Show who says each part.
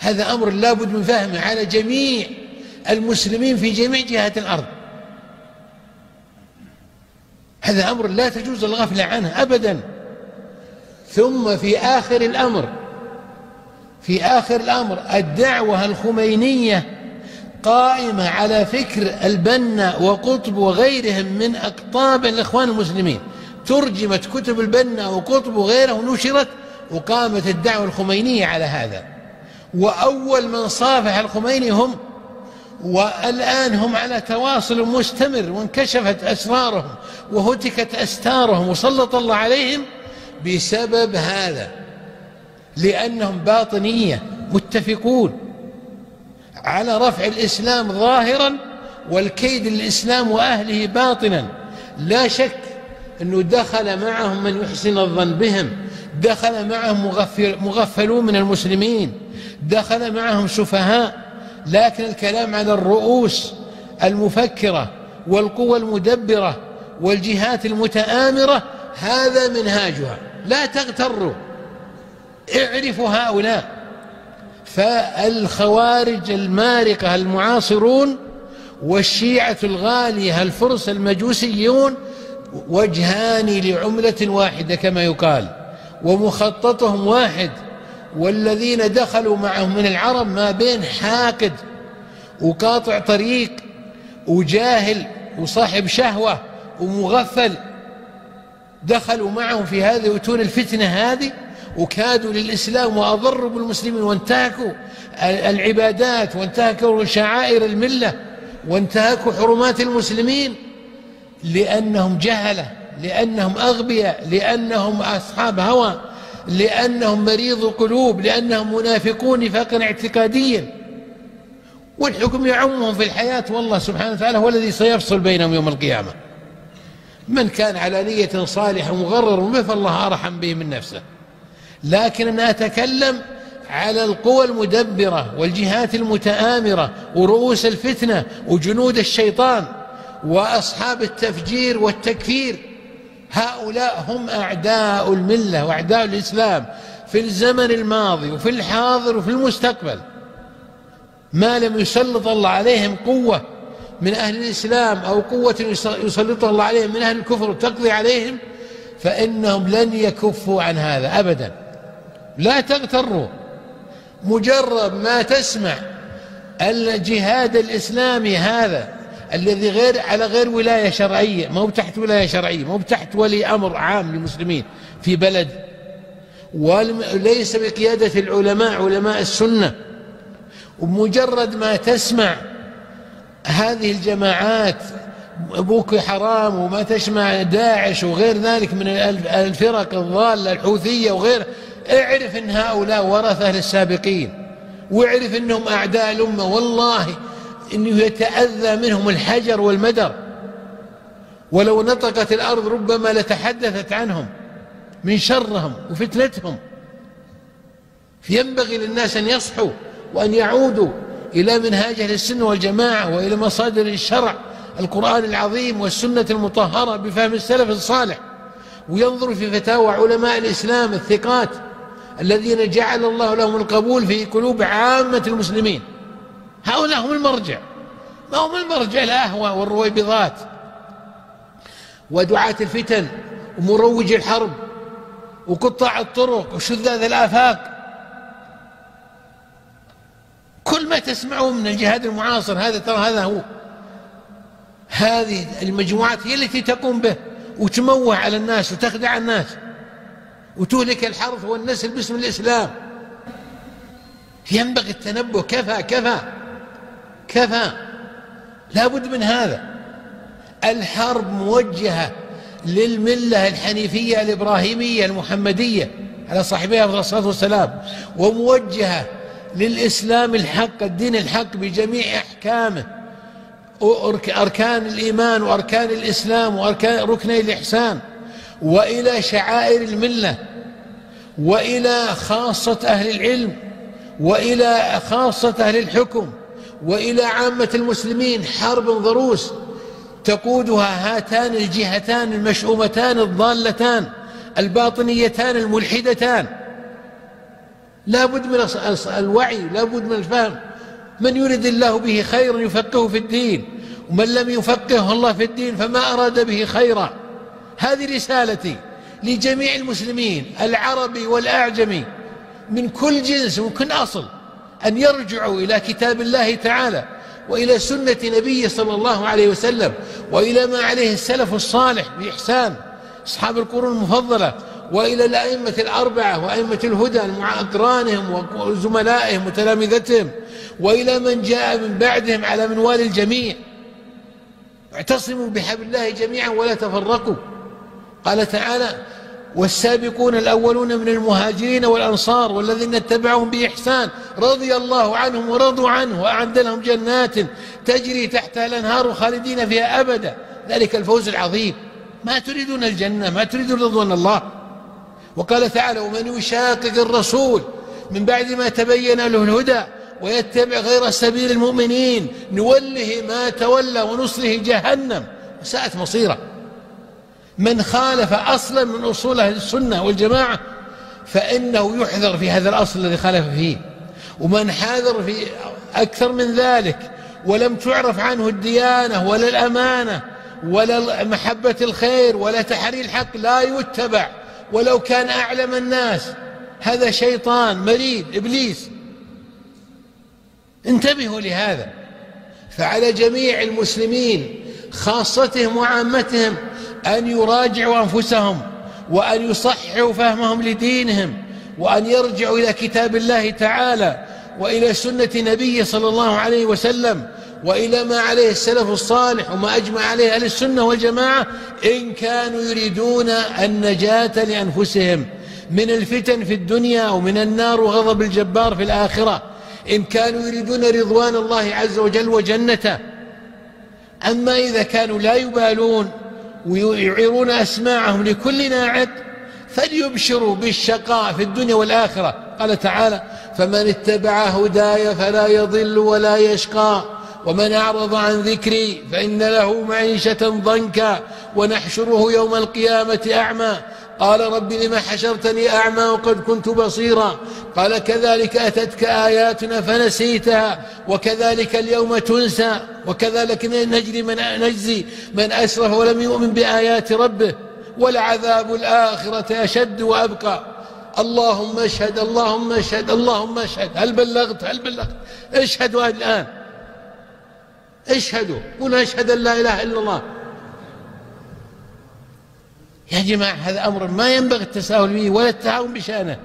Speaker 1: هذا أمر لا بد من فهمه على جميع المسلمين في جميع جهات الأرض. هذا أمر لا تجوز الغفلة عنه أبدا. ثم في آخر الأمر الدعوة الخمينية قائمة على فكر البنا وقطب وغيرهم من أقطاب الإخوان المسلمين. ترجمت كتب البنا وقطب وغيره ونشرت، وقامت الدعوة الخمينية على هذا. وأول من صافح الخميني هم، والآن هم على تواصل مستمر، وانكشفت أسرارهم وهتكت أستارهم وسلط الله عليهم بسبب هذا، لأنهم باطنية متفقون على رفع الإسلام ظاهرا والكيد للإسلام وأهله باطنا. لا شك أنه دخل معهم من يحسن الظن بهم، دخل معهم مغفلون من المسلمين، دخل معهم سفهاء، لكن الكلام على الرؤوس المفكرة والقوى المدبرة والجهات المتآمرة هذا منهاجها. لا تغتروا، اعرفوا هؤلاء. فالخوارج المارقة المعاصرون والشيعة الغالية الفرس المجوسيون وجهان لعملة واحدة كما يقال، ومخططهم واحد. والذين دخلوا معهم من العرب ما بين حاقد وقاطع طريق وجاهل وصاحب شهوة ومغفل، دخلوا معهم في هذه وتون الفتنة هذه، وكادوا للإسلام وأضروا بالمسلمين، وانتهكوا العبادات، وانتهكوا شعائر الملة، وانتهكوا حرمات المسلمين، لأنهم جهلة، لأنهم أغبياء، لأنهم أصحاب هوى، لأنهم مريض قلوب، لأنهم منافقون نفاقا اعتقاديا. والحكم يعمهم في الحياة، والله سبحانه وتعالى هو الذي سيفصل بينهم يوم القيامة. من كان على نية صالحة مغرر به فالله أرحم به من نفسه. لكن أنا أتكلم على القوى المدبرة والجهات المتآمرة ورؤوس الفتنة وجنود الشيطان وأصحاب التفجير والتكفير. هؤلاء هم أعداء الملة وأعداء الإسلام في الزمن الماضي وفي الحاضر وفي المستقبل. ما لم يسلط الله عليهم قوة من أهل الإسلام أو قوة يسلط الله عليهم من أهل الكفر وتقضي عليهم، فإنهم لن يكفوا عن هذا أبدا. لا تغتروا. مجرد ما تسمع الجهاد الإسلامي هذا الذي على غير ولاية شرعية، ما هو تحت ولاية شرعية، ما هو تحت ولي أمر عام للمسلمين في بلد، وليس بقيادة العلماء علماء السنة، ومجرد ما تسمع هذه الجماعات بوكو حرام، وما تسمع داعش وغير ذلك من الفرق الضالة الحوثية وغيرها، اعرف ان هؤلاء ورثة للسابقين، واعرف انهم اعداء الامة. والله انه يتأذى منهم الحجر والمدر، ولو نطقت الارض ربما لتحدثت عنهم من شرهم وفتنتهم. فينبغي للناس ان يصحوا وان يعودوا الى منهاج اهل السنة والجماعة والى مصادر الشرع القرآن العظيم والسنة المطهرة بفهم السلف الصالح، وينظروا في فتاوى علماء الإسلام الثقات الذين جعل الله لهم القبول في قلوب عامة المسلمين. هؤلاء هم المرجع، ما هم المرجع الأهوى والرويبضات ودعاة الفتن ومروج الحرب وقطاع الطرق وشذاذ الآفاق. كل ما تسمعه من الجهاد المعاصر هذا، ترى هذا هو. هذه المجموعات هي التي تقوم به وتموه على الناس وتخدع الناس وتهلك الحرث والنسل باسم الإسلام. ينبغي التنبه. كفى كفى كفى، لا بد من هذا. الحرب موجهة للملة الحنيفية الإبراهيمية المحمدية على صاحبها أفضل الصلاة والسلام، وموجهة للإسلام الحق، الدين الحق بجميع أحكامه، أركان الإيمان وأركان الإسلام وأركان ركني الإحسان، وإلى شعائر الملة، وإلى خاصة أهل العلم، وإلى خاصة أهل الحكم، وإلى عامة المسلمين. حرب ضروس تقودها هاتان الجهتان المشؤومتان الضالتان الباطنيتان الملحدتان. لا بد من الوعي، لا بد من الفهم. من يرد الله به خيرا يفقهه في الدين، ومن لم يفقهه الله في الدين فما أراد به خيرا. هذه رسالتي لجميع المسلمين العربي والأعجمي من كل جنس وكل أصل، أن يرجعوا إلى كتاب الله تعالى وإلى سنة نبيه صلى الله عليه وسلم وإلى ما عليه السلف الصالح بإحسان أصحاب القرون المفضلة، وإلى الأئمة الأربعة وأئمة الهدى مع أقرانهم وزملائهم وتلامذتهم، وإلى من جاء من بعدهم على منوال الجميع. اعتصموا بحبل الله جميعا ولا تفرقوا. قال تعالى: والسابقون الأولون من المهاجرين والأنصار والذين اتبعهم بإحسان رضي الله عنهم ورضوا عنه وأعد لهم جنات تجري تحتها الأنهار خالدين فيها أبدا، ذلك الفوز العظيم. ما تريدون الجنة؟ ما تريدون رضوان الله؟ وقال تعالى: ومن يشاقق الرسول من بعد ما تبين له الهدى ويتبع غير سبيل المؤمنين نوله ما تولى ونصله جهنم وساءت مصيره. من خالف أصلا من أصول أهل السنة والجماعة فإنه يحذر في هذا الأصل الذي خالف فيه، ومن حاذر في أكثر من ذلك ولم تعرف عنه الديانة ولا الأمانة ولا محبة الخير ولا تحري الحق لا يتبع ولو كان أعلم الناس. هذا شيطان مريد إبليس. انتبهوا لهذا. فعلى جميع المسلمين خاصتهم وعامتهم أن يراجعوا أنفسهم وأن يصححوا فهمهم لدينهم وأن يرجعوا إلى كتاب الله تعالى وإلى سنة نبيه صلى الله عليه وسلم وإلى ما عليه السلف الصالح وما أجمع عليه أهل السنة والجماعة إن كانوا يريدون النجاة لأنفسهم من الفتن في الدنيا ومن النار وغضب الجبار في الآخرة، إن كانوا يريدون رضوان الله عز وجل وجنته. أما إذا كانوا لا يبالون ويعيرون أسماعهم لكل ناعق فليبشروا بالشقاء في الدنيا والآخرة. قال تعالى: فمن اتبع هداي فلا يضل ولا يشقى ومن أعرض عن ذكري فإن له معيشة ضنكا ونحشره يوم القيامة أعمى قال رب لم حشرتني أعمى وقد كنت بصيرا قال كذلك أتتك آياتنا فنسيتها وكذلك اليوم تنسى وكذلك نجزي من أسرف ولم يؤمن بآيات ربه ولعذاب الآخرة أشد وأبقى. اللهم اشهد اللهم اشهد اللهم اشهد. هل بلغت؟ اشهدوا الآن، اشهدوا، قل أشهد أن لا إله إلا الله. يا جماعة هذا أمر ما ينبغي التساهل به ولا التهاون بشأنه.